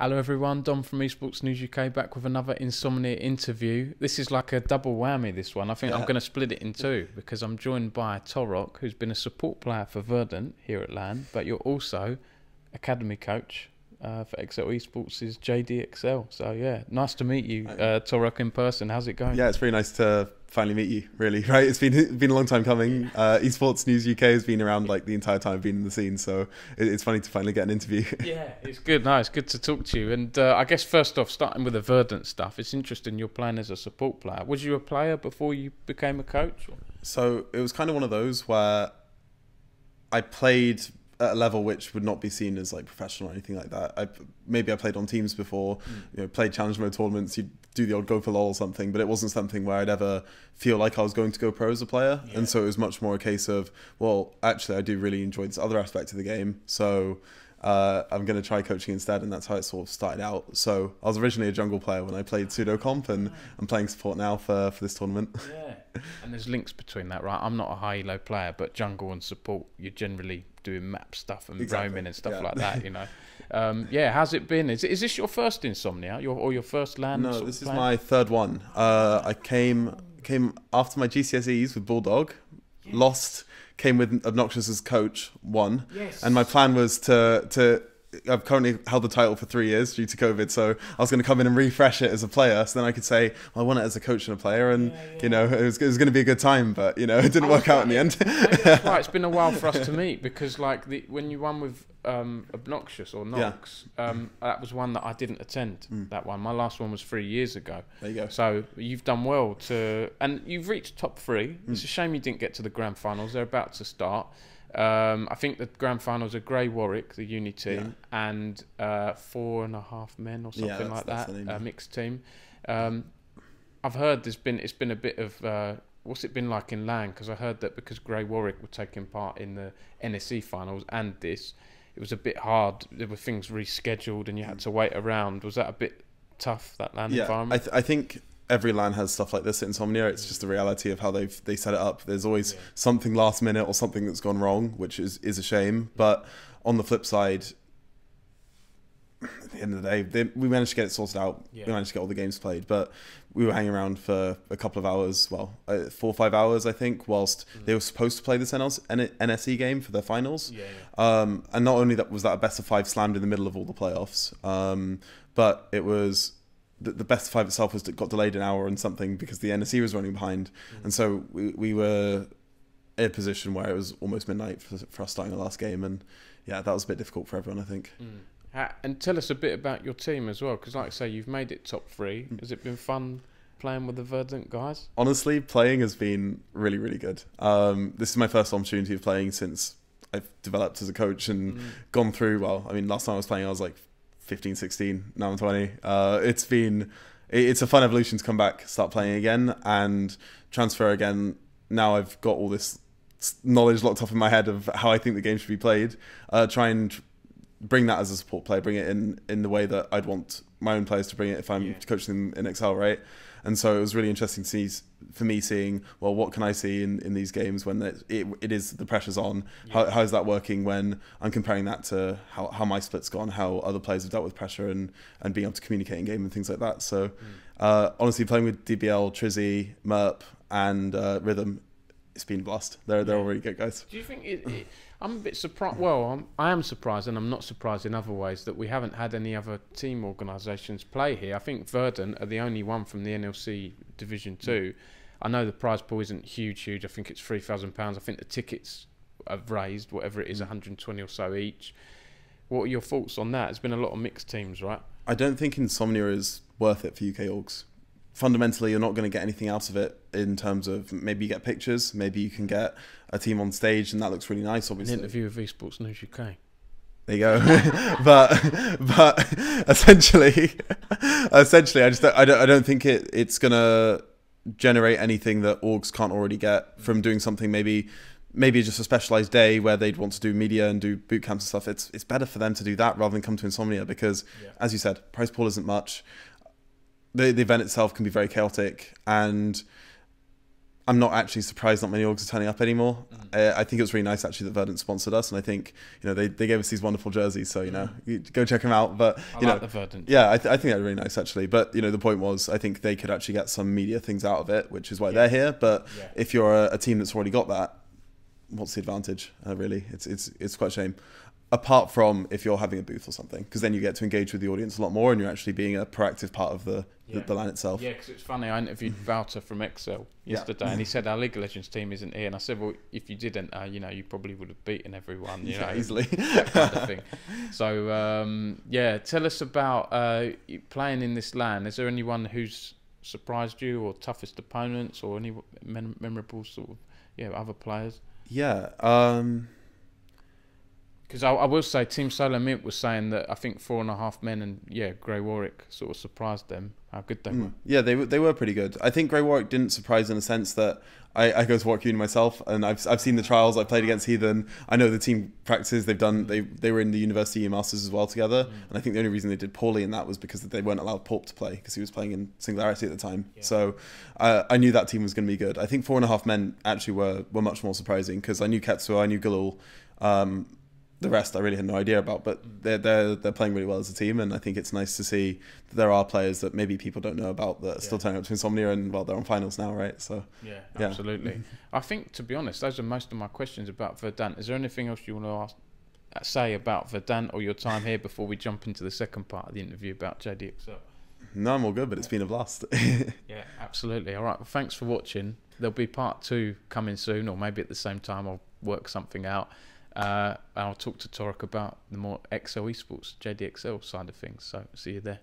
Hello everyone, Dom from Esports News UK back with another Insomnia interview. This is like a double whammy, this one. I think I'm going to split it in two because I'm joined by Torok, who's been a support player for Verdant here at LAN, but you're also academy coach for XL Esports' JDXL. So yeah, nice to meet you, Torok, in person. How's it going? Yeah, it's very nice to finally meet you, really, right? It's been a long time coming. Esports News UK has been around like the entire time I've been in the scene, so it's funny to finally get an interview. Yeah, it's good. No, it's good to talk to you. And I guess first off, starting with the Verdant stuff, it's interesting you're playing as a support player. Was you a player before you became a coach? Or? So it was kind of one of those where I played at a level which would not be seen as like professional or anything like that. Maybe I played on teams before, played challenge mode tournaments. You'd do the odd go for LoL or something, but it wasn't something where I'd ever feel like I was going to go pro as a player. Yeah. And so it was much more a case of, well, actually I do really enjoy this other aspect of the game, so I'm going to try coaching instead, and that's how it sort of started out. So I was originally a jungle player when I played pseudo comp, and I'm playing support now for this tournament. Yeah, and there's links between that, right? I'm not a high elo player, but jungle and support, you're generally doing map stuff and roaming and stuff like that, you know. Yeah, how's it been? Is this your first Insomnia, or your first LAN? No, this is my third one. I came after my GCSEs with Bulldog, lost. Came with Obnoxious as coach, won. Yes. And my plan was to I've currently held the title for 3 years due to COVID, so I was going to come in and refresh it as a player, so then I could say, well, I won it as a coach and a player, and you know, it was going to be a good time, but you know, it didn't work out in the end. That's right. It's been a while for us to meet, because like when you won with Obnoxious or Nox, that was one that I didn't attend. That one, my last one was 3 years ago. There you go. So you've done well and you've reached top 3. It's a shame you didn't get to the grand finals. They're about to start. I think the grand finals are Grey Warwick, the uni team, and 4.5 men or something like that, a mixed team. I've heard it's been a bit of what's it been like in LAN, because I heard that because Grey Warwick were taking part in the NSE finals and this, it was a bit hard. There were things rescheduled and you had to wait around. Was that a bit tough, that LAN environment? I think every LAN has stuff like this at Insomnia. It's just the reality of how they set it up. There's always something last minute or something that's gone wrong, which is a shame. But on the flip side, at the end of the day, we managed to get it sorted out. We managed to get all the games played, but we were hanging around for a couple of hours, well, 4 or 5 hours, I think, whilst they were supposed to play this NSE game for their finals. And not only was that a best of 5 slammed in the middle of all the playoffs, but it was the best of 5 itself got delayed an hour and something because the NSE was running behind, and so we were in a position where it was almost midnight for us starting the last game, and yeah, that was a bit difficult for everyone, I think. And tell us a bit about your team as well, because like I say, you've made it top 3. Has it been fun playing with the Verdant guys? Honestly, playing has been really, really good. This is my first opportunity of playing since I've developed as a coach and gone through, well, I mean, last time I was playing I was like 15, 16, now I'm 20. It's a fun evolution to come back, start playing again and transfer again. Now I've got all this knowledge locked up in my head of how I think the game should be played. Try and bring that as a support player, bring it in the way that I'd want my own players to bring it if I'm coaching them in XL, right? And so it was really interesting to see, for me, seeing, well, what can I see in these games when it is the pressure's on? How is that working when I'm comparing that to how my split's gone, how other players have dealt with pressure and being able to communicate in game and things like that. So honestly, playing with DBL, Trizzy, Merp and Rhythm, it's been a blast. They're all really good guys. Do you think I'm a bit surprised. Well, I am surprised, and I'm not surprised in other ways, that we haven't had any other team organisations play here. I think Verdant are the only one from the NLC Division 2. I know the prize pool isn't huge. I think it's £3,000. I think the tickets have raised, whatever it is, 120 or so each. What are your thoughts on that? There's been a lot of mixed teams, right? I don't think Insomnia is worth it for UK orgs. Fundamentally, you're not going to get anything out of it in terms of maybe you get pictures, maybe you can get a team on stage, and that looks really nice, obviously. An interview with Esports News UK. There you go. but essentially, I don't think it's going to generate anything that orgs can't already get from doing something maybe just a specialized day where they'd want to do media and do boot camps and stuff. It's better for them to do that rather than come to Insomnia because, as you said, prize pool isn't much. The event itself can be very chaotic, and I'm not actually surprised not many orgs are turning up anymore. I think it was really nice actually that Verdant sponsored us, and I think, you know, they gave us these wonderful jerseys, so, you know, you go check them out. But you know, the Verdant. Yeah, I think they're really nice actually. But you know, the point was, I think they could actually get some media things out of it, which is why they're here. But if you're a team that's already got that, what's the advantage? Really, it's quite a shame. Apart from if you're having a booth or something, because then you get to engage with the audience a lot more, and you're actually being a proactive part of the LAN itself. Yeah, because it's funny, I interviewed Walter from Excel yesterday, and he said our League of Legends team isn't here, and I said, well, if you didn't, you know, you probably would have beaten everyone, you know, easily, that kind of thing. So yeah, tell us about playing in this LAN. Is there anyone who's surprised you, or toughest opponents, or any memorable sort of other players? Yeah. Because I will say, Team Solar Mint was saying that I think 4.5 men and Grey Warwick sort of surprised them, how good they were. Yeah, they were pretty good. I think Grey Warwick didn't surprise in a sense that I go to Warwick Uni myself, and I've seen the trials. I've played against Heathen. I know the team practices they've done. They were in the University Masters as well together, and I think the only reason they did poorly in that was because they weren't allowed Porp to play because he was playing in Singularity at the time. So I knew that team was going to be good. I think 4.5 men actually were much more surprising because I knew Ketsuo, I knew Galul. The rest I really had no idea about, but they're playing really well as a team, and I think it's nice to see that there are players that maybe people don't know about that are still turning up to Insomnia, and well, they're on finals now, right? So yeah. Absolutely. I think, to be honest, those are most of my questions about Verdant. Is there anything else you want to say about Verdant or your time here before we jump into the second part of the interview about JDXL? No, I'm all good, but it's been a blast. Yeah, absolutely. All right, well, thanks for watching. There'll be part 2 coming soon, or maybe at the same time. I'll work something out. I'll talk to Torok about the more XL Esports, JDXL side of things. So see you there.